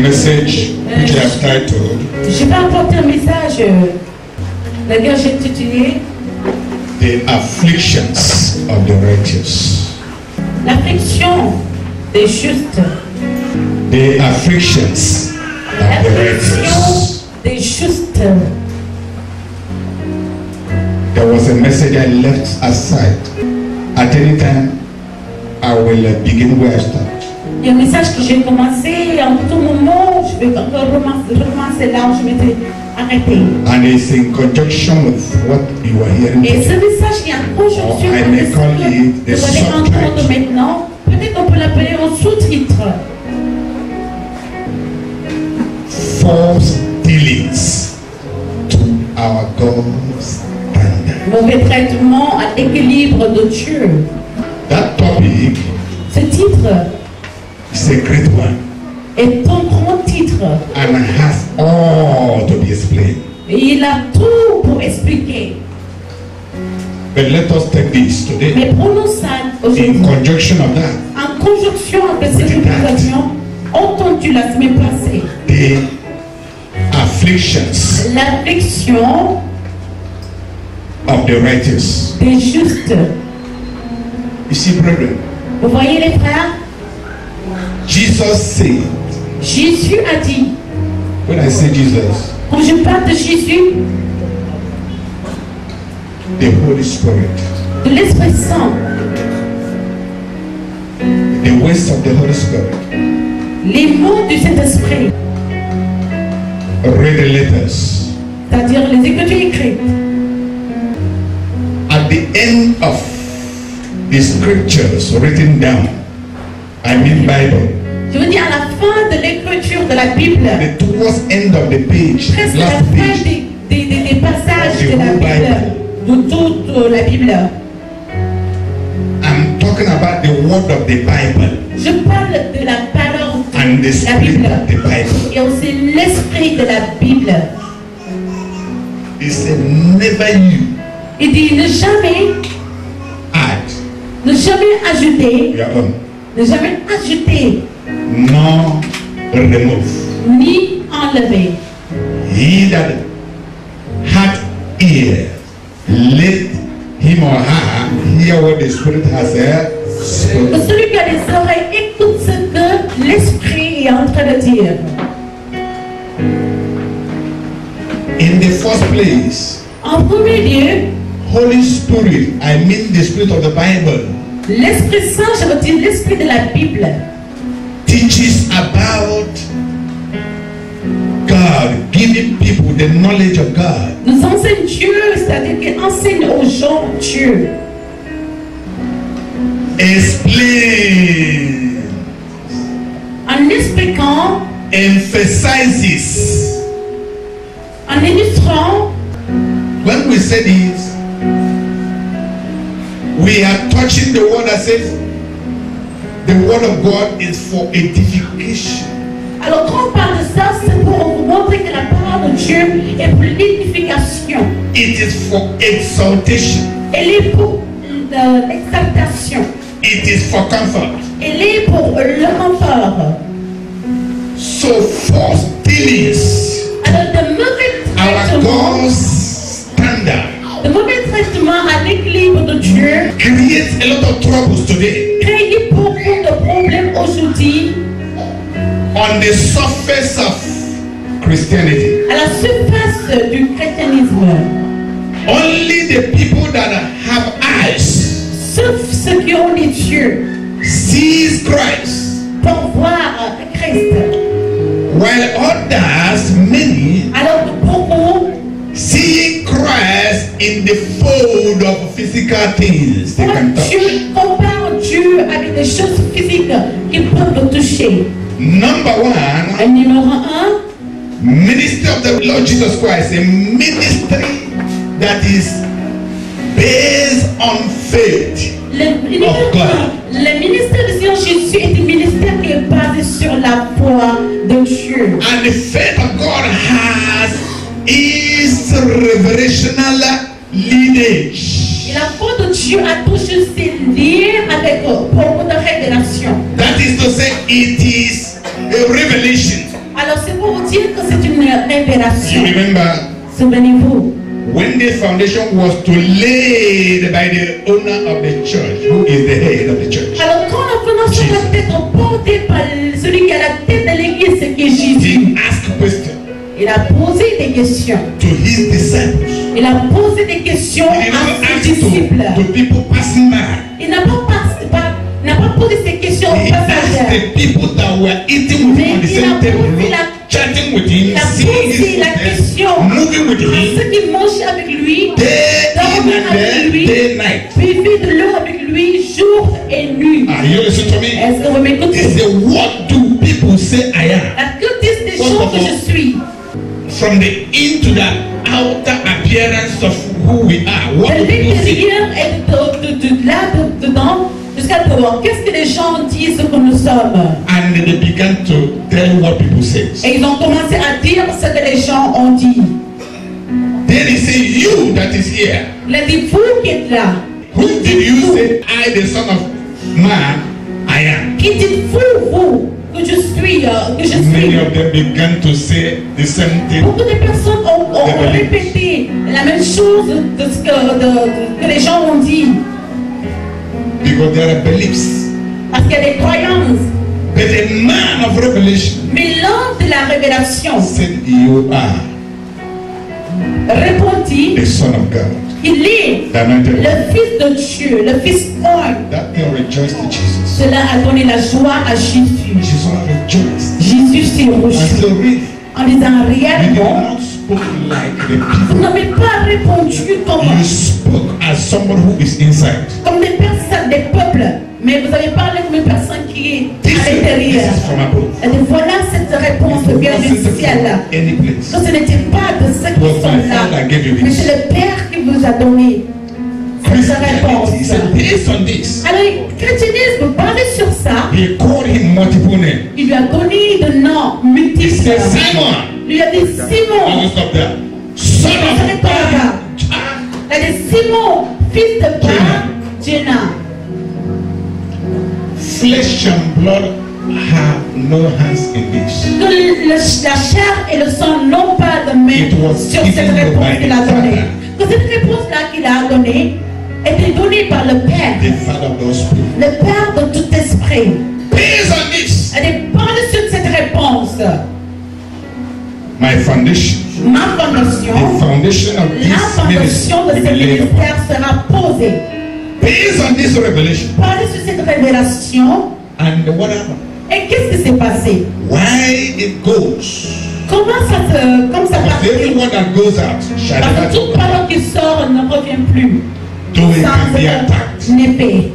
message which I have titled, je vais apporter un message, d'ailleurs j'ai intitulé The Afflictions of the Righteous. l'affliction des justes. The afflictions of the righteous. Des justes. There was a message I left aside. At any time, I will begin where I start. Il y a un message que j'ai commencé, en tout moment, je vais encore recommencer là où je m'étais arrêté. And it's in conjunction with what you are hearing. Et ce message qui est en conjonction I may call it the vous allez entendre subtitle. maintenant, peut-être qu'on peut l'appeler en sous-titre. False dealings to our God's standard. Mauvais traitement à l'équilibre de Dieu. That topic Ce titre is a great one est un grand titre and has all to be explained. et il a tout pour expliquer. But let us take this today Mais prenons ça in aujourd'hui conjunction of that. en conjonction avec cette utilisation entendue la semaine passée. The afflictions L'affliction of the righteous. des justes. You see, brethren, Vous voyez les frères, Jesus said, Jésus a dit, when I say Jesus, quand je parle de Jésus, the Holy Spirit, de l'Esprit Saint, the ways of the Holy Spirit, les mots du Saint-Esprit, read the letters. c'est-à-dire les Écritures écrites, At the end of the scriptures written down, I mean Bible, je veux dire à la fin de l'écriture de la Bible, the towards end of the page, presque à la last fin page, des passages The de la whole Bible, de toute la Bible. I'm talking about the word of the Bible Je parle de la parole and the de la spirit Bible of the Bible. et aussi l'esprit de la Bible. He said, never you Il dit ne jamais ajouter, your own, ne jamais ajouter, nor remove. ni enlever. He that had ear, let him or her hear what the Spirit has spoken. Celui qui a des oreilles, écoute ce que l'esprit est en train de dire. In the first place, En premier lieu, Holy Spirit, I mean the Spirit of the Bible, l'Esprit Saint, je veux dire l'esprit de la Bible, teaches about God, giving people the knowledge of God. nous enseigne Dieu, c'est-à-dire qu'il enseigne aux gens Dieu. Explain, En expliquant, emphasizes. en illustrant, When we say this, we are touching the word that says the word of God is for edification. alors quand on parle de ça, c'est pour vous montrer que la parole de Dieu est pour l'édification. It is for exaltation. Elle est pour l'exaltation. It is for comfort. Elle est pour le confort. So false dealings, Alors de mauvais our traitements, God's standard, de mauvais traitements à l'équilibre de Dieu creates a lot of troubles today créent beaucoup de problèmes aujourd'hui on the surface of Christianity. à la surface du christianisme. Only the people that have eyes Sauf ceux qui ont les yeux sees Christ, pour voir Christ. while others, many, Alors que beaucoup seeing Christ in the fold of physical things they can touch. comparent Dieu avec des choses physiques qu'ils peuvent toucher. Number one, Numéro 1, ministry of the Lord Jesus Christ, a ministry that is based on faith. le ministère du Seigneur Jésus est un ministère qui est basé sur la foi de Dieu. And the faith of God has its revelational lineage. Et la foi de Dieu a toujours ses liens avec beaucoup de révélations. That is to say, it is a revelation. Alors c'est pour vous dire que c'est une révélation. You remember Souvenez-vous, when the foundation was to laid by the owner of the church, who is the head of the church. alors quand la fondation doit être portée par celui qui a la tête de l'église, c'est qui est Jésus. He asked questions Il a posé des questions. to his disciples. Il a posé des questions He did not à ask ses disciples. to people passing by. Il n'a pas posé ces questions aux He asked passagers. the people that were eating with him on the same table, chatting with him, Il a seeing his posé la footsteps, question moving with à him, ceux qui mangeaient avec lui, day in dormaient and avec lui, day night. buvaient de l'eau avec lui jour et nuit. Are you listening to me? Est-ce que vous He m'écoutez? said, what do people say I am? La que disent des gens que je suis? From the into the outer appearance of who we are. What De do people say? l'intérieur et de là, dedans, jusqu'à dehors. Qu'est-ce que les gens disent que nous sommes? And they began to tell what people say. Et ils ont commencé à dire ce que les gens ont dit. Then he said, you that is here, Il a dit, vous qui êtes là, who did you say I, the Son of Man, I am? qui dites-vous, que je suis, Many of them began to say the same thing. Beaucoup de personnes ont répété la même chose de ce que les gens ont dit. Because there are beliefs. Parce qu'il y a des croyances. But a man of revelation Mais l'homme de la révélation said, you are répondit, the Son of God. il est The anointed one. le Fils de Dieu, le Fils un. That thing rejoiced Jesus. Cela a donné la joie à Jésus. Jesus rejoiced. Jésus s'est And réjoui so really, en disant you did réellement, not speak like the vous people. n'avez pas répondu You spoke as someone who is inside. comme des personnes, des peuples, mais vous avez parlé comme une personne qui est This à is l'intérieur. from above. Et voilà cette réponse It vient du wasn't ciel. from any place. Que ce n'était pas de ceux It qui was sont my là, Father gave you mais this. c'est le Père qui vous a donné cette réponse. Christianity said, based on this, Alors, le christianisme, basé sur ça, he called him multiple names. il lui a donné de noms He multiples. said, Simon, Il lui a dit I Simon, will stop there. Son of s'arrête pas là-bas. God. Il a dit Simon, fils de Bar, Jenna. Flesh and blood have no hands in this. Que la chair et le sang n'ont pas de main It was sur cette given réponse by qu'il the a donnée. Father. Que cette réponse-là qu'il a donnée était donnée par le Père, The Father of those people. le Père de tout esprit. Based on this, Elle est basée sur cette réponse. my foundation, Ma the fondation, foundation of la this ministry fondation de will ce be laid upon. ministère sera posée. Based on this revelation, Basée sur cette révélation. and what happened? Et qu'est-ce qui s'est passé? Why it goes? Comme ça Because passe? everyone that goes out shall Parce que never toute come back. parole qui sort ne revient plus. Though it Sans can be attacked, épée.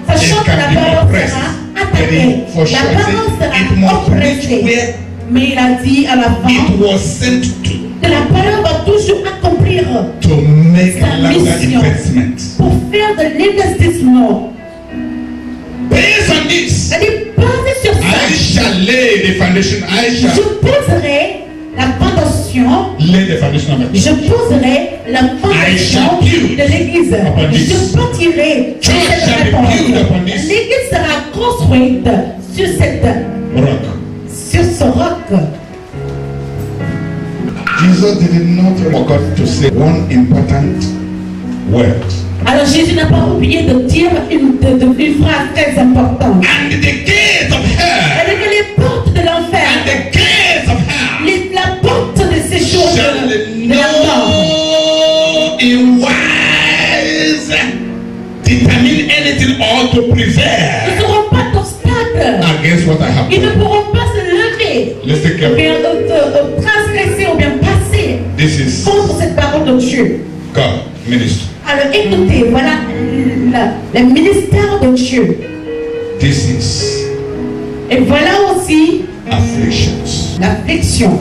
Sachant it que can la be parole oppressed. sera But attaquée. it, for sure, La parole it sera must reach oppressée. where Mais il a dit à la fin it was sent to que la parole va toujours accomplir to make Sa louder mission. investment. pour faire de l'investissement. Based on this, Elle est basée sur I ça. shall lay the foundation. I Je shall poserai la fondation. lay the foundation of the Je poserai la fondation de l'église. Je bâtirai sur Church cette shall be réponse. built upon this. L'église sera construite sur rock. sur ce roc. Jesus did not forget to say one important word. Alors Jésus n'a pas oublié de dire une phrase très importante. And the gates of hell, Elle est que les portes de and l'enfer, the gates of hell la porte de ces choses shall de la mort. know in wise determine anything or to Ils prevail ne seront pas d'obstacles. against what I have Ils ne done. pourront pas se lever, Let's take ou care. bien transgresser, ou bien passer This is contre cette parole de Dieu. God ministry. Alors écoutez, voilà le ministère de Dieu. This is Et voilà aussi afflictions. l'affliction.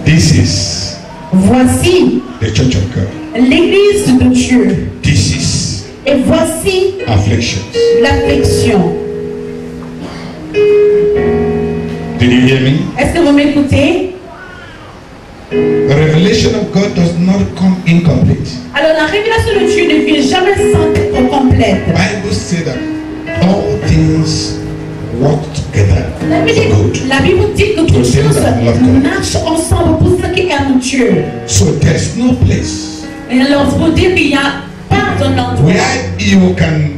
This is Voici the church of God. l'église de Dieu. This is Et voici afflictions. l'affliction. Did you hear me? Est-ce que vous m'écoutez? The revelation of God does not come incomplete. Alors la révélation de Dieu ne vient jamais sans être complète. Bible says that all things work together La Bible for good. dit que toutes them choses that love God. marchent ensemble pour ceux qui aiment Dieu. So there's no place Et alors, pour dire qu'il n'y a pas un endroit where you can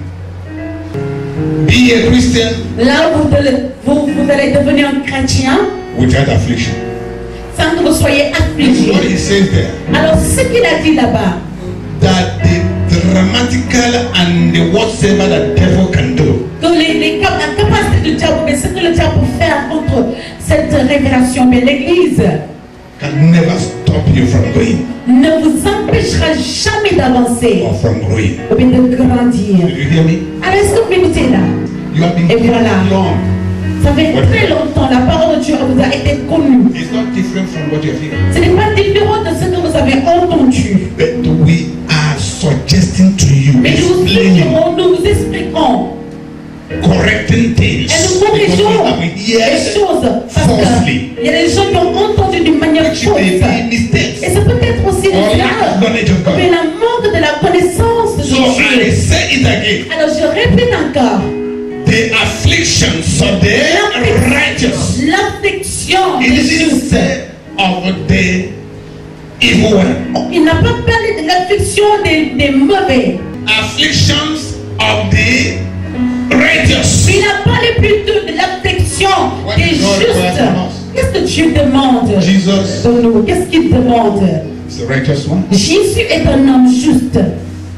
be a Christian là où vous allez devenir un chrétien without affliction. sans que vous soyez This is what affligé. he says there. Alors, ce qu'il a dit là-bas, That the dramatical and the whatsoever the devil can do que la capacité du diable, mais ce que le diable peut faire contre cette révélation, mais l'Église can never stop you from going ne vous empêchera jamais d'avancer or from growing. ou bien de grandir. Did you hear me? Alors, est-ce que vous m'écoutez là? You have been Et voilà. long. Ça fait très longtemps, la parole de Dieu vous a été connue. It's not different from what you're hearing. Ce n'est pas différent de ce que vous avez entendu. But we are suggesting to you, Mais nous explaining, vous expliquons correcting things. et nous Because corrigeons we have les heard choses. Parce falsely. qu'il y a des gens qui ont entendu d'une manière Which fausse. may be mistakes Et ça peut être aussi or des lack of erreurs. knowledge of Mais God. la manque de la connaissance de So I Dieu. say it again. Alors je répète encore. The afflictions of the righteous L'affliction it des is justes. instead of the evil one. Il n'a pas parlé de l'affliction des mauvais. Afflictions of the righteous. Il a parlé plutôt de l'affliction What des is God justes. requires from us? Qu'est-ce que Dieu demande Jesus de nous? Qu'est-ce qu'il demande? is the righteous one. Jésus est un homme juste.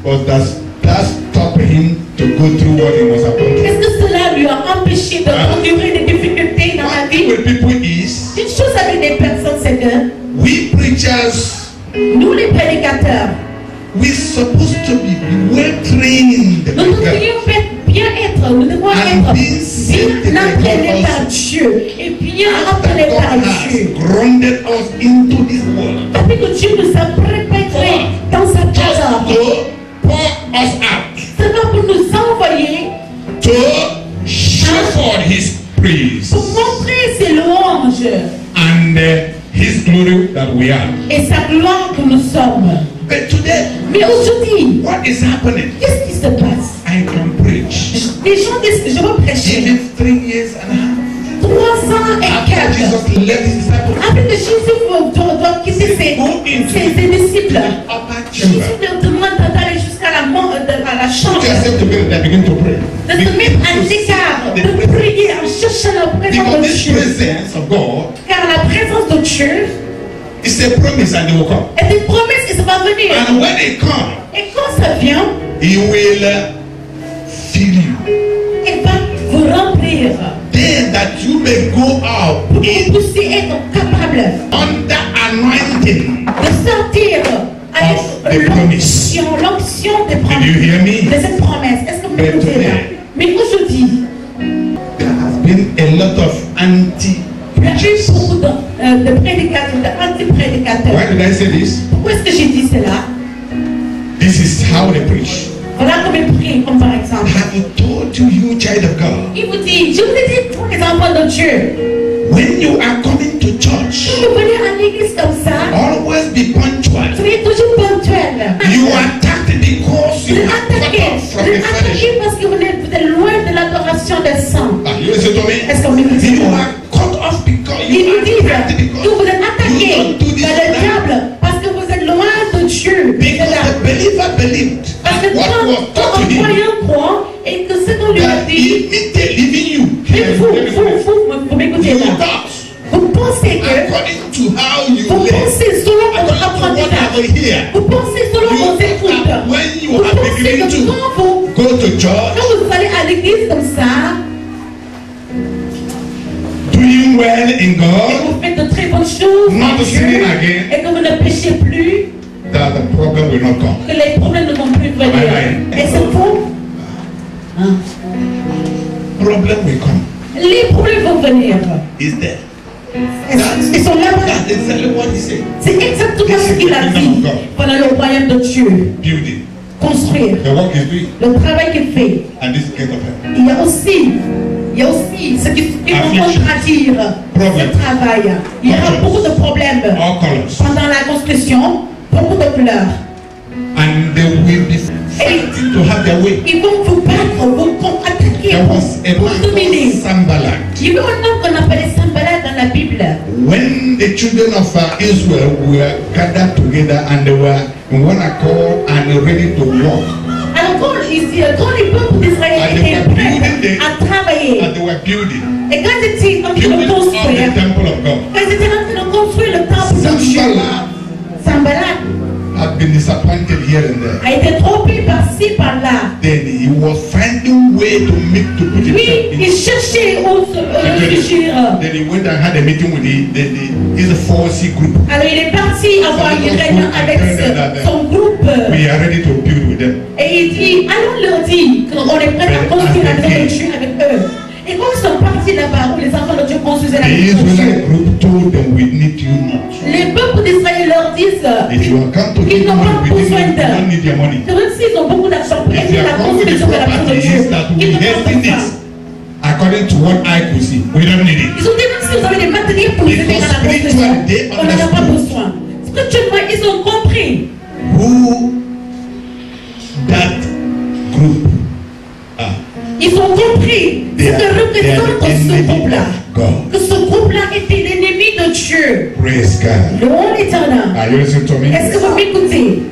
But does that stop him to go through what he was about to? Est-ce que cela lui a empêché de endurer des difficultés dans la What vie? with people is Une chose avec des personnes, c'est que we preachers nous les prédicateurs, we're supposed to be well trained. nous devrions bien être, nous devons être bien entraînés par Dieu et bien After entraînés God par has Dieu. grounded us into this world Depuis que Dieu nous a préparés dans sa just parole, to pour us out, seulement pour nous envoyer, to show forth his praise pour montrer ses louanges and his glory that we are. et sa gloire que nous sommes. But today, Mais aujourd'hui, what is happening? qu'est-ce qui se passe? I can preach. Les gens disent que je veux prêcher Even 3 years and a half 3 ans et after 4. Jesus left his disciples, Après que Jésus doit quitter ses disciples, upper Jésus chamber. leur demande d'aller jusqu'à la Put chambre, yourself together and begin to pray. de se mettre à l'écart, de prier en cherchant la présence Because de this Dieu. presence of God Car la présence de Dieu is a promise and it will come. est une promesse et ça va venir. And when it comes, Et quand ça vient, he will fill you. il va vous remplir Then that you may go out pour que in vous puissiez être capable under anointing. de sortir Of the avec promise. l'onction des Did you promesses. hear me? De cette promesse. Est-ce que vous m'écoutez là? Mais aujourd'hui, There has been a lot of anti. il y a eu beaucoup de prédicateurs, d'anti-prédicateurs. Why did I say this? Pourquoi est-ce que j'ai dit cela? This is how they preach. Voilà comme ils prient, comme par exemple. Have you told you, child of God, Il vous dit, je vous ai dit, tous les enfants de Dieu, when you are coming to church, si vous venez à l'église comme ça, always be punctual. soyez toujours ponctuels. You are attacked because Vous you êtes are cut attaqués. off Vous from the êtes fellowship. attaqués parce que vous êtes loin de l'adoration des saints. You listen to me? Est-ce qu'on m'écoute? You are cut off because Ils you nous are disent attacked que because vous êtes you attaqués don't do this par le or that. diable parce que vous êtes loin de Dieu. Because the believer believed Parce que that what was quand taught to un him, croyant croit et que ce qu'on lui a that dit, immediately leaving you, et vous m'écoutez you là, thought, vous pensez que, according to how you vous live, pensez selon votre according to what I apprentissage, will hear, vous pensez selon you vos thought écoutes, that when you vous are pensez beginning que to quand vous go to church, allez à l'église comme ça, doing well in et God, vous faites de très bonnes choses, not en Dieu, sinning again, et que vous ne péchez plus, that the problem will not come. que les problèmes ne vont plus venir. Amen. Et c'est faux. Hein? Problem will come. Les problèmes vont venir. Is there? Ils sont là. That's exactly what he said. C'est exactement ce qu'il a dit pendant le royaume de Dieu. Building. Construire. The work is doing. Le travail qu'il fait. And this gate of heaven. Il y a aussi ce qui vont Affliction. contradire Problem. ce travail. Il y aura Conscience. beaucoup de problèmes All colors. pendant la construction, beaucoup de pleurs. And they will be fighting to have their way. Ils vont vous battre, vous attaquer prier There was a pour man dominer. called Sanballat. Il y avait un homme qu'on appelait Sanballat dans la Bible. When the children of Israel were gathered together and they were in one accord and ready to walk, Alors quand les peuples d'Israël étaient prêts à travailler, and they were building et quand ils étaient en train de of the construire, temple of God, quand ils étaient en train de construire le temple de Dieu, Sanballat had been disappointed here and there. a été trompé par-ci, par-là. Then he was finding way to put Lui, himself il in. cherchait où se réfugier. Then he went and had a meeting with his 4C group. Alors il est parti avoir une réunion avec son groupe. We are ready to build with them. Et il dit, allons leur dire qu'on est prêt à construire la maison de Dieu avec eux. Et quand ils sont partis là-bas, où les enfants de Dieu construisaient la The maison de Israelite Dieu, group told them, we need you not. les peuples d'Israël leur disent If you are come to qu'ils give n'ont pas money, we besoin don't need your money. C'est vrai que s'ils ont beaucoup d'argent pour If aider you la are come with the construction de la maison de Dieu, properties that we ils n'ont pas hasten besoin. it, according to what I could see, we don't need it. Ils ont dit même si vous avez des matériels pour nous aider dans la construction, on n'en a pas besoin. Spirituellement, ils ont compris Who that group are. Ils ont compris ce They que are représente the ce enemy groupe-là. of God. Que ce groupe-là était l'ennemi de Dieu. Praise God. Lord éternel. Are you listening to me? Est-ce que vous m'écoutez?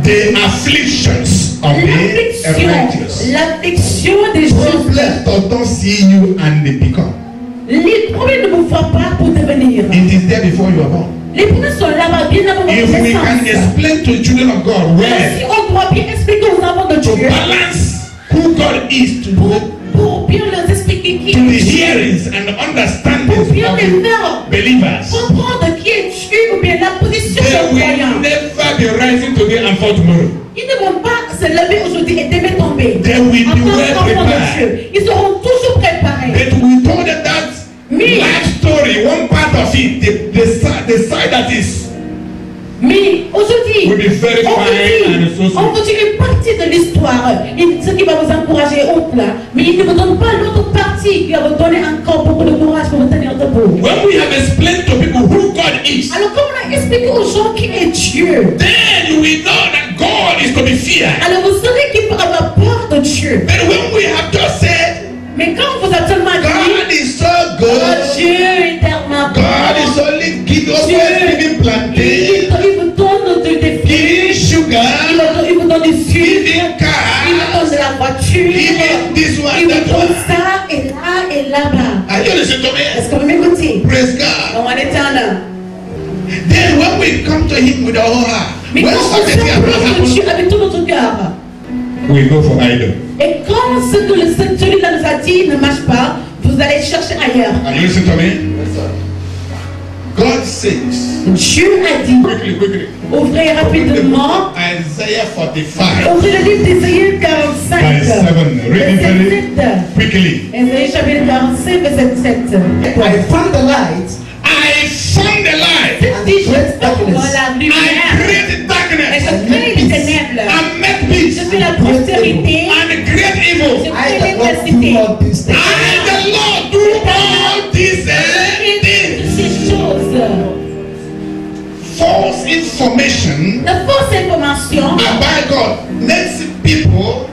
The afflictions of the righteous. L'affliction des Problems justes. don't see you and they become. Les problèmes ne vous voient pas pour devenir. It is there before you are born. Les problèmes sont là-bas bien avant votre If we can naissance. explain to the children of God Alors, where si on doit bien expliquer aux enfants de to Dieu, balance who God is pour bien leur expliquer qui to the est Dieu, hearings and pour understandings bien of les the faire believers, comprendre qui est Dieu ou bien la position they des will croyants. never be rising today and fall tomorrow. Ils ne vont pas se lever aujourd'hui et demain tomber. They will En be tant well qu'enfants de prepared. Dieu, ils seront toujours préparés. But we told them that Mais- life story, one part of it, the side that is Mais aujourd'hui, will be very fine and so on vous dit une partie de l'histoire, ce qui va vous encourager autre là, mais il ne vous donne pas l'autre partie qui va vous donner encore beaucoup de courage pour vous tenir debout. when we have explained to people who God is, Alors quand on a expliqué aux gens qui est Dieu, then you will know that God is to be feared. alors vous savez qu'il faut avoir peur de Dieu. But when we have just said Mais quand on vous a seulement God dit, is so oh, good, Dieu est tellement God is bon, only giving plantain, il vous donne des fruits, giving sugar, il vous donne du sucre, giving il vous donne cars, de la voiture, giving this il one, vous that donne one. ça et là et là-bas. Are you listening to me? Est-ce que vous m'écoutez? Praise God. On est en là. Then when we come to Him with our whole heart, Mais when quand on something s'approche de Dieu happens, avec tout notre cœur, we go for idol. et quand ce que celui-là nous a dit ne marche pas, vous allez chercher ailleurs. Are you listening to me? God says, Dieu a dit, quickly, ouvrez rapidement, Isaiah 45, ouvrez le livre d'Ésaïe 45, verse 7. Read it verset very 7. quickly. Ésaïe chapitre 45, verset 7. I found the light I found the light. Dit, je forme la I lumière created et darkness. je crée les ténèbres. I make peace. Je fais la prospérité, And great je evil. crée I the Lord do l'adversité. all these things. I, the Lord, do all these things. Ces choses, False information la fausse information about God makes people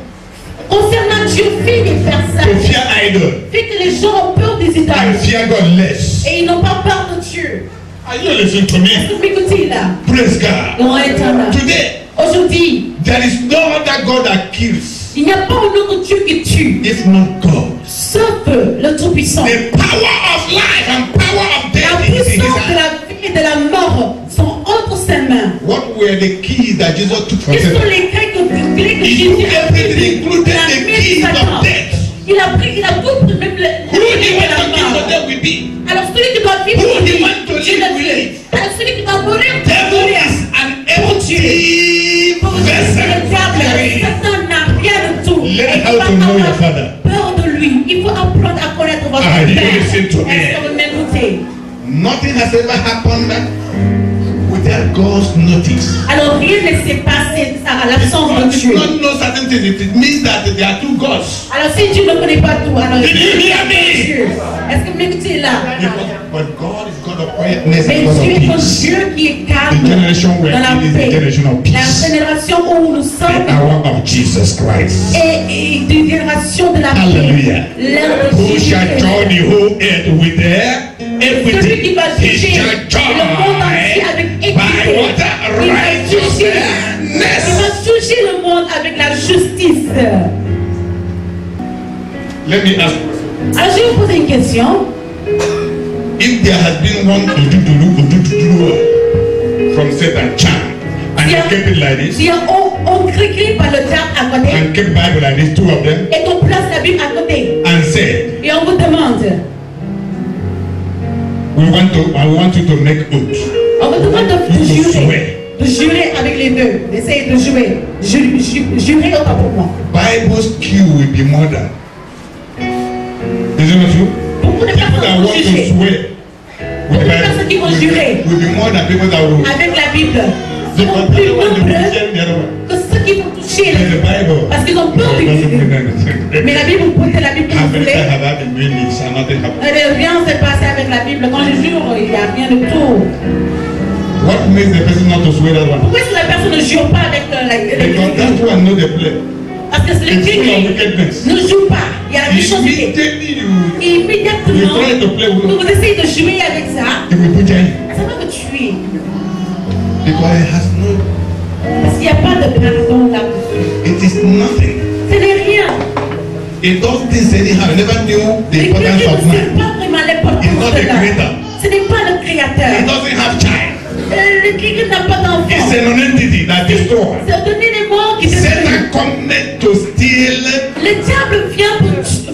concernant Dieu fait des to personnes, fear idol fait que les gens ont peur des and idoles fear God less. et ils n'ont pas peur de Dieu. Are you listening to me? Est-ce que vous m'écoutez là? Praise God. Non, éternel. Today, Aujourd'hui, there is no other God that kills, il n'y a pas un autre Dieu qui tue, if not God. sauf le Tout-Puissant. The power of life and power of La death is in His puissance de hand. la vie et de la mort sont entre ses mains. What were the keys that Jesus took from Quels sont Satan? les clés que He Jésus took a everything, prises? including Il a the mis keys Satan. of death. Il a tout pris, même Who do you want to la kill mort. so that will be? Alors celui qui doit vivre, Who do you vit. want to Dieu live le will fait. live. Alors celui qui doit mourir, Devil mourir. is an empty Pour le vessel. diable, Satan n'a rien de tout. Learn Et how il va to know your avoir father. peur de lui. Il faut apprendre à connaître votre Ah, you père. listen to me. Est-ce que vous m'écoutez? Nothing has ever happened with without God's notice. Alors rien ne s'est passé à l'absence God de did Dieu. not know certain things. It means that there are two gods. Alors si Dieu ne connaît pas tout, alors Did you hear me? Dieu. Est-ce que vous m'écoutez là? But God is God of quietness Mais and God Dieu of est un peace. Dieu qui est calme The generation dans we're la in is the paix. generation of La peace. génération où nous The sommes hour of Jesus Christ. et d'une génération de la Hallelujah. paix. L'ère de Who Jésus. shall join the whole earth with their Celui everything? qui va He juger shall le monde entier avec join équité. by what? Il va juger. Il Righteousness. va juger le monde avec la justice. Let me ask you. Alors je vais vous poser une question. If there has been one from Satan charm and Yeah. you kept it like this Si on crie par le diable à côté and kept Bible like this, two of them, et qu'on place la Bible à côté and said, et on vous demande, I want you to make oath. on vous demande de You jurer, swear. de jurer avec les deux, d'essayer de jurer, jurer autant pour moi. Bible's queue will be more than. Is it not true? Beaucoup de People that personnes want vont to juger swear with Beaucoup de personnes qui vont jurer will be more than people that will. avec la Bible. Ils Because seront the plus other one, they will nombreux reject the other one. que ceux qui vont toucher In the Bible. parce qu'ils ont peur it du doesn't mean Dieu. anything. Mais la Bible, vous portez la Bible How comme vous many voulez. times have I been doing this and nothing happened? Rien s'est passé avec la Bible. Quand je jure, il n'y a rien de tout. What makes the person not to swear that one? Pourquoi est-ce que la personne ne joue pas avec Because that one know the play. Parce que It's full of l'écrit wickedness. ne joue pas. Il y a des choses qui... Immediately you Immédiatement, try to play with vous essayez de jouer avec ça, it will put you in. ça va vous tuer. Because it has no, Parce qu'il n'y a pas de pardon là-dessus. it is nothing. Ce n'est rien. It does this anyhow. I never knew the L'écrit importance ne of sait man. pas vraiment l'importance It's not de the l'homme. creator. Ce n'est pas le It créateur. doesn't have child. L'écrit n'a pas d'enfant. It's a non-entity that destroys. C'est un élément qui détruit. Satan comes to steal Le diable vient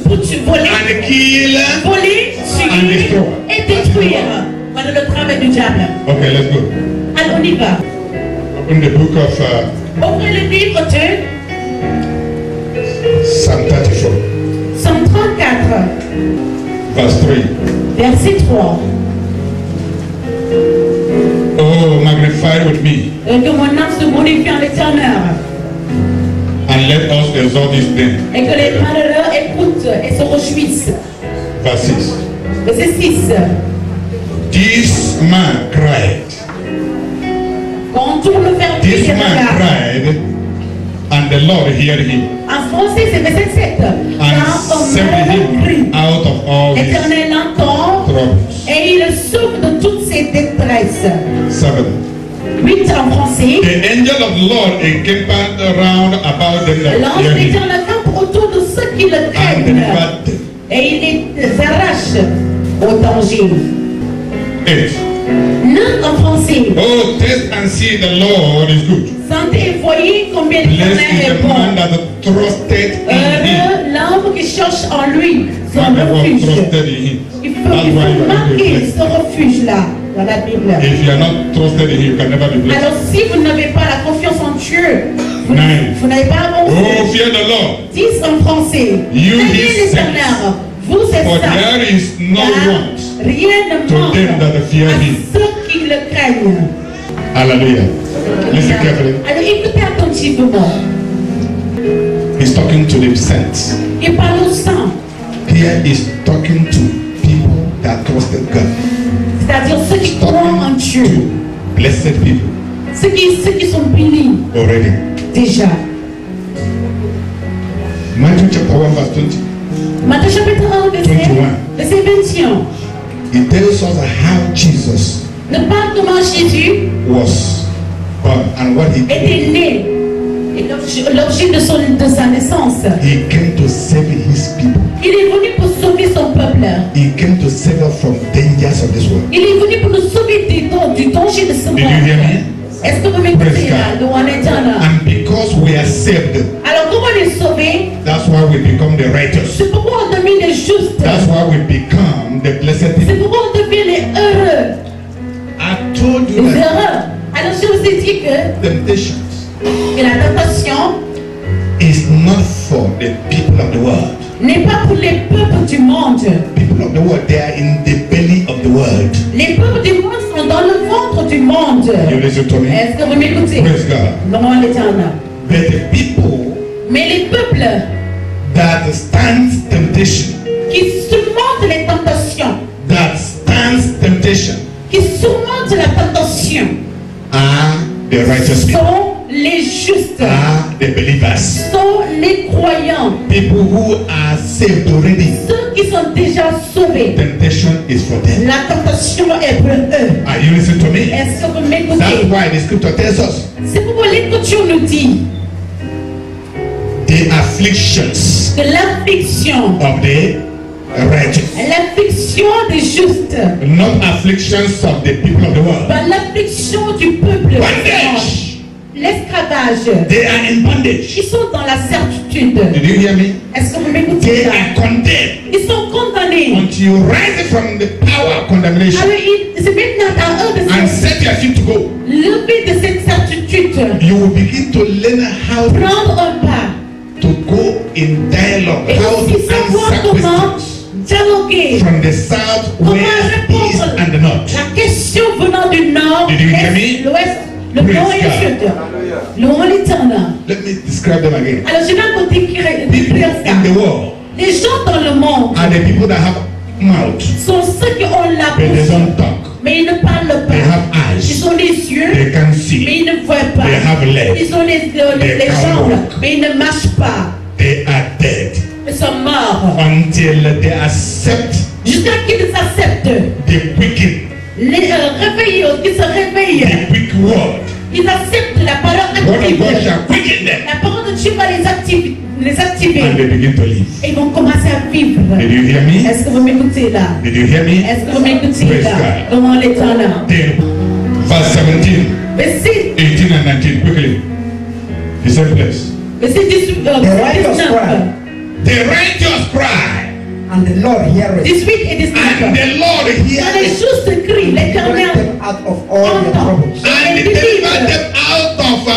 pour te voler. and kill. Voler, And tuer destroy. et détruire. Voilà le travail du diable. Okay, let's go. Alors on y va. Open the book of Ouvrez le livre de Psalm 34, Psaume 34, verse 3. verset 3. Oh, magnify with me Que mon âme se glorifie en l'Éternel. and let us exalt his name. Et que les malheureux écoutent et se réjouissent. Verse 6. Verset 6. This man cried. Quand on tourne vers lui, This il man regarde. cried, and the Lord heard him En français, c'est verset 7. and Quand un saved malheureux crie, him out of all his l'Éternel entend troubles. et il le sauve de toutes ses détresses. 7. 8 en français. The angel of the Lord encamped around about them that L'ange fear him l'Éternel campe autour de ceux qui le and craignent delivered them. et il les arrache au danger. 8. 9 en français. Oh, taste and see the Lord is good. Sentez et voyez combien Blessed l'Éternel is est the man bon. that trusted in him. Heureux l'homme qui cherche en lui son Man that was refuge. trusted in him. Il faut That's why you are not marquer blessed. ce refuge-là dans la Bible. If you are not trusted in him, you can never be blessed. Alors si vous n'avez pas la confiance en Dieu, vous Nine. n'avez pas Oh, avancé. fear the Lord. 10 en français. You Craignez his l'Éternel. Vous c'est For ça. there is no Car want rien ne to manque them that fear à him. ceux qui le craignent. Hallelujah. Listen carefully. Alors écoutez attentivement. He's talking to the saints. Il parle aux saints, Here he's talking to people that trusted God. c'est-à-dire ceux qui He's croient en talking Dieu, to blessed people ceux qui sont bénis already. déjà. Matthew chapter 1 verse 20. Matthieu chapitre 1, verset 21. It tells us how Jesus Ne parle comment Jésus was born and what he était né et l'objet de sa naissance. He came to save his people. Il est venu pour sauver son peuple. He came to save us from dangers of this world. Il est venu pour nous sauver du danger de ce monde. Did you hear me? Est-ce que vous m'écoutez là, de Wanetana? And because we are saved, Alors, comment on est sauvé? that's why we become the righteous. C'est pourquoi on devient les justes. That's why we become the blessed C'est people. pourquoi on devient les heureux. I told you Les that heureux. Alors, je vous ai dit que temptations la tentation is not for the people of the world. n'est pas pour les peuples du monde. People of the world, they are in the belly of the world. Les peuples du monde sont dans dans le ventre du monde. You listen to me? Est-ce que vous m'écoutez? Praise God. Louons l'Éternel. But the people Mais les peuples that stands temptation, qui surmontent les tentations, qui surmontent la tentation, are the righteous people, sont les justes, are the believers, sont les croyants, people who are saved already. ceux qui sont déjà sauvés. Temptation is for them. La tentation est pour eux. Are you listening to me? Est-ce que vous That's m'écoutez? why the scripture tells us C'est pourquoi l'Écriture nous dit the afflictions que l'affliction, of the righteous, l'affliction des justes, not afflictions of the people of the world. pas l'affliction du peuple, Bondage. l'esclavage, They are in bondage. ils sont dans la certitude. Did you hear me? Est-ce que vous m'écoutez They là? are condemned Ils sont condamnés. until you rise from the power of condemnation Alors, c'est maintenant à eux de and se set your feet to go. lever de cette certitude, You will begin to learn how prendre un pas to go in dialogue, et how to aussi savoir answer comment questions dialoguer. from the south, Comment west, east, répondre and the north. la question venant du nord, Did you hear l'est, me? l'ouest, le Praise nord et le God. sud. Louons l'Éternel. Let me describe them again. Alors je vais vous décrire People ça. in the world Les gens dans le monde are the people that have mouth, sont ceux qui ont la but they bouche, don't talk. mais ils ne parlent They pas. have Ils eyes, ont les yeux, they can mais see. ils ne voient pas. They have legs. Ils ont les can jambes, walk. mais ils ne marchent pas. They are dead Ils sont morts. until they accept Jusqu'à qu'ils acceptent the wicked, les réveillés, qu'ils se réveillent. the quick word. Ils acceptent la parole Word of active. God shall quicken them, La parole de Dieu va les activer. and they begin to live. Et ils vont commencer à vivre. Did you hear me? Est-ce que vous m'écoutez là? Did you hear me? Est-ce que vous m'écoutez Praise là? God. Louons l'Éternel. Then, verse 17, Verset 18, and 19, quickly. The same place. 18, The righteous 19. cry, The righteous cry, and the Lord heareth, 18 et 19. and the Lord Quand les heareth, justes crient, bring l'Éternel them out of all their entend. troubles. and deliver them out of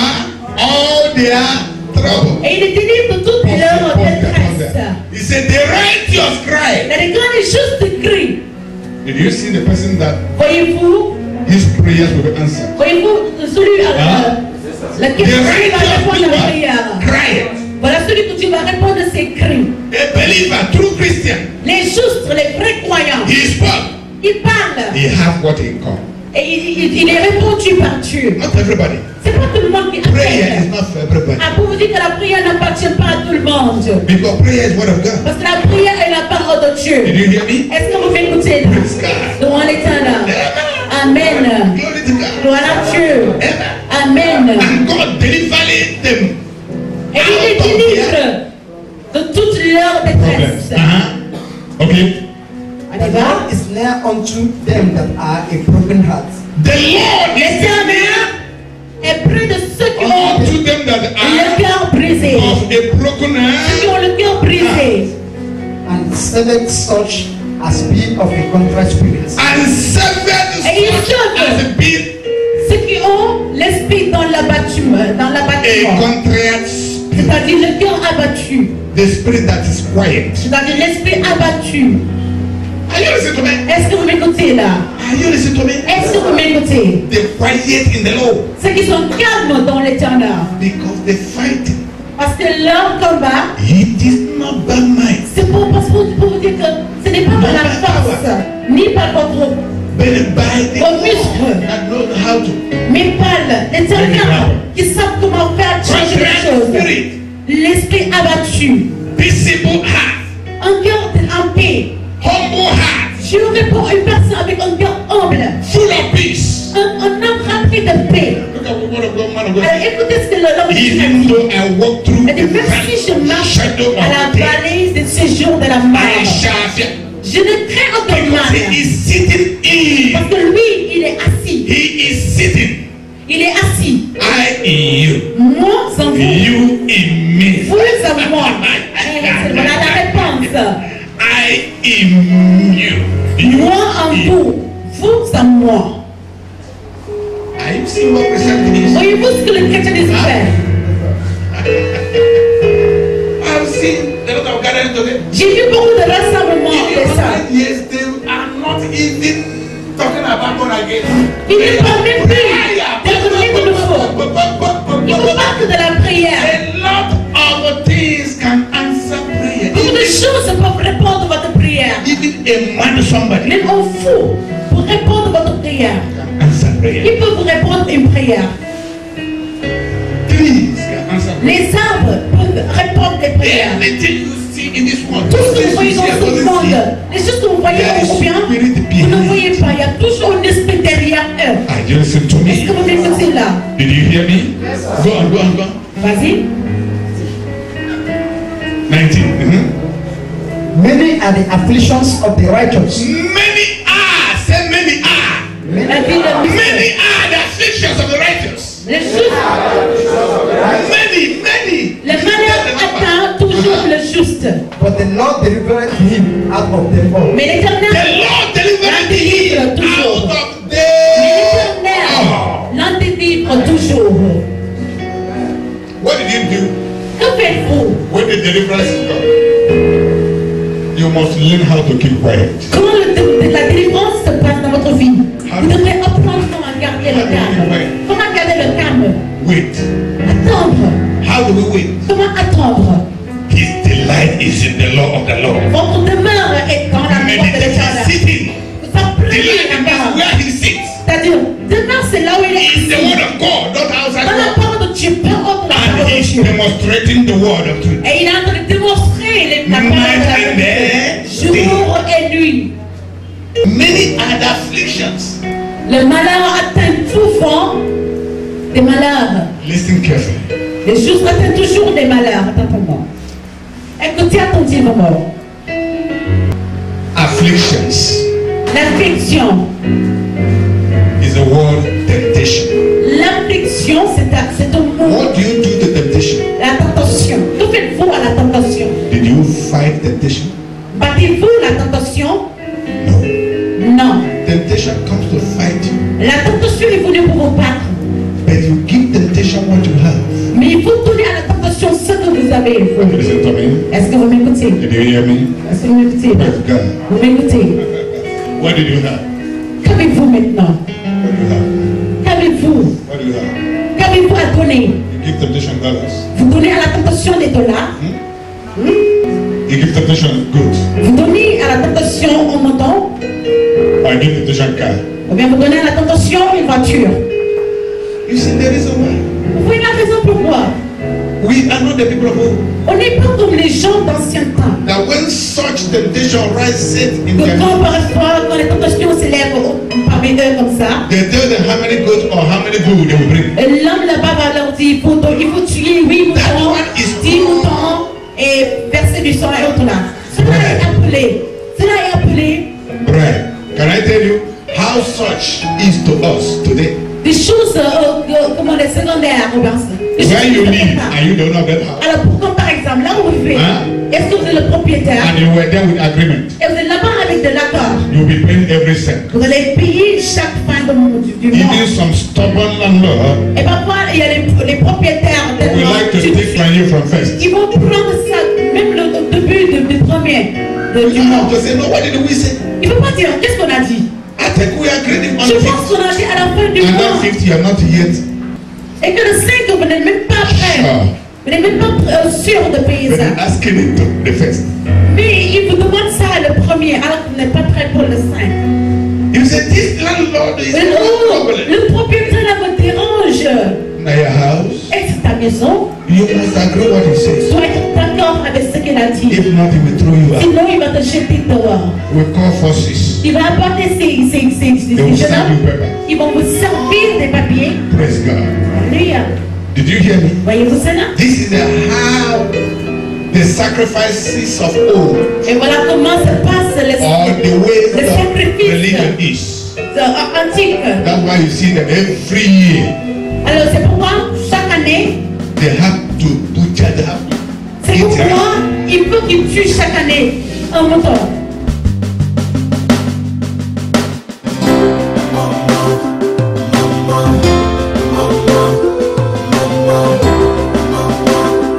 all their trouble. Et il les délivre de toute leur détresse. He said, the righteous cry. Mais quand les justes crient, Did you see the person that voyez-vous, his prayers will be answered? voyez-vous, celui lequel The Dieu va righteous répondre à la people prière. cry. Voilà celui que Dieu va répondre à ses cris. A believer, true Christian, Les justes, les vrais croyants, he spoke. ils parlent He have what he called. et il est répondu par Dieu. Not everybody. C'est pas tout le monde qui Prayer appelle. is not for everybody. Ah, pour vous dire que la prière n'appartient pas à tout le monde. Because prayer is word of God. Parce que la prière est la parole de Did Dieu. you hear me? Est-ce que vous m'écoutez? Praise God. Louons l'Éternel. Amen. Glory to God. Gloire à Dieu. Amen. Amen. And God delivered them Et il les out of their délivre de toute leur détresse. problem. Okay. The Allez, va. Lord is near unto them that are a broken heart, The Lord is L'Éternel est près de ceux qui ont unto them that le are cœur brisé. of a broken Ceux qui heart, ont le cœur brisé. and saveth such as be of a contrite spirit. and severed Et il such sauve. as be Ceux qui ont l'esprit dans l'abattement, a contrite spirit. c'est-à-dire le cœur abattu, The spirit that is quiet. c'est-à-dire l'esprit abattu. Are you listening to me? Est-ce que vous m'écoutez là? Are you listening to me? Est-ce que vous m'écoutez? The quiet in the Lord. Ceux qui sont calmes dans l'Éternel, Because the fight, parce que leur combat, it is not by might, c'est pour vous dire que ce n'est pas par la force, ni par votre, but by the Au Lord muscle. that knows how to. mais par l'Éternel qui savent comment faire changer les Contrite choses. spirit, L'esprit abattu, peaceable heart, un cœur en paix. humble heart, Je réponds à une personne avec un cœur humble, full of peace. un homme rempli de paix. Look at the word of God, man of God. Alors écoutez ce que l'homme dit. Even though I walk through Elle dit, the même si je valley marche shadow à la of death, vallée des séjours de la I mort, shall fear. je ne crains aucun Because mal. he is sitting in. Parce que lui, il est assis. He is sitting. Il est assis. I in you. Moi en vous. You in me. Vous en moi. C'est voilà la réponse. I in you. You Moi en in- vous. Vous en moi. Are you seeing what Christianity is? Voyez-vous ce que le christianisme fait? I've seen a lot of gatherings today. J'ai vu beaucoup de rassemblements In de ça. 100 years, they are not even talking about born again. Il ne parle même plus d'être né de nouveau. Il vous parle de la prière. A lot of things can answer prayer. Beaucoup de choses peuvent répondre à votre prière. Even a man, somebody Même un fou, pour répondre à votre prière, can answer prayer. il peut vous répondre une prière. Trees can answer prayer. Les arbres peuvent répondre des prières. Everything you see in this world, Tout ce que vous voyez dans ce monde, les choses que vous voyez au bien, vous ne voyez pas. Il y a toujours un esprit derrière eux. Are you listening to Est-ce que me? vous m'écoutez là? Did you hear me? Go on, go on, go on. Vas-y. 19. Many are the afflictions of the righteous. Many are, say many are. La vie de Many are the afflictions of the righteous. les choses, Many. le malheur atteint toujours le juste. But the Lord delivered him out of them all. Mais l'Éternel, The Lord delivered him out of them. l'Éternel, l'en délivre toujours. What did you do Que faites-vous? when the deliverance is gone? You must learn how to keep quiet. Comment la délivrance se passe dans votre vie? Vous devrez apprendre comment garder le calme. Comment garder le calme? Wait. Attendre. How do we wait? Comment attendre? His delight is in the law of the Lord. Votre demeure est dans la loi de Meditate l'Éternel. sitting. Vous apprenez Delight la is parole. where he sits. C'est-à-dire, demeure c'est là où il est In the assis. word of God, not outside Dans la God. parole de Dieu, peu importe la And parole de he's Dieu. demonstrating the word of truth. Et il est en train de démontrer la parole de la vérité. Jour et nuit. Many are the afflictions. Le malheur atteint souvent des malheurs. Listen carefully. Les justes atteignent toujours des malheurs. Attends-moi. Écoutez attentivement. Afflictions L'affliction. is the word temptation. L'affliction, c'est un mot. What do you do to temptation? La tentation. Que faites-vous à la tentation? Did you fight temptation? Battez-vous la tentation? No. Non. Temptation comes to fight you. La tentation est venue pour vous battre. But you give temptation what you have. Mais il faut donner à la tentation ce que vous avez. Listen to me. Est-ce que vous m'écoutez? Did you hear me? Est-ce que vous m'écoutez? Praise God. Vous m'écoutez? What did you have? Qu'avez-vous maintenant? What do you have? Qu'avez-vous? What do you have? Qu'avez-vous à donner? You give temptation dollars. Vous donnez à la tentation des dollars. You give temptation goods. Vous donnez à la tentation un montant. Or you give temptation car. Ou bien vous donnez à la tentation une voiture. You see the reason why? Vous voyez la raison pourquoi? We are not the people of old. On n'est pas comme les gens d'ancien temps. That when such temptation rises in Que their quand parfois, quand les tentations s'élèvent parmi eux comme ça, they tell them how many goats or how many gold they will bring. l'homme là-bas va leur dire, il faut tuer 8 That moutons, one is 10 moutons et verser du sang et autres là. Cela est appelé Right. Can I tell you how such is to us today? des choses, comment les secondaires, des choses Where you qui ne live sont pas. and you don't know that house. Alors, comme par exemple, là où vous vivez, Hein? est-ce que vous êtes le propriétaire And you were there with agreement. et vous êtes là-bas avec de l'accord? You'll be paying every cent. Vous allez payer chaque fin du mois. Even some stubborn landlord Et parfois, il y a les propriétaires would tellement like to take from you from first. ils vont prendre ça, même le début du premier du mois. To say, no, what did we say? Il ne peut pas dire, qu'est-ce qu'on a dit? I think we agreed on Je the pense 50. qu'on a dit à la fin du And mois. that 50 you are not yet. Et que le 5, vous n'êtes même pas prêt. Sure. Vous n'êtes même pas sûr de payer But ça. you're asking it to the first. Mais il vous demande ça le premier, alors que vous n'êtes pas prêt pour le 5. You say, this landlord is Mais no non, problem. le propriétaire là me dérange. Now your house, Et c'est ta maison. you must agree what he Tu says. dois être d'accord avec ce qu'il a dit. If not, he will throw you out. Sinon, il va te jeter dehors. We call forces. Il va apporter ces They will jeunes send hommes. you paper. Ils vont vous servir des papiers. Praise God. Alléluia. Did you hear me? Voyez-vous cela? This is how the sacrifices of old Et voilà comment se passe or le the way Le of sacrifice. religion is. antique. That's why you see them every year. Alors c'est pourquoi chaque année, They have to butcher them. c'est pourquoi il faut qu'ils tuent chaque année un mouton.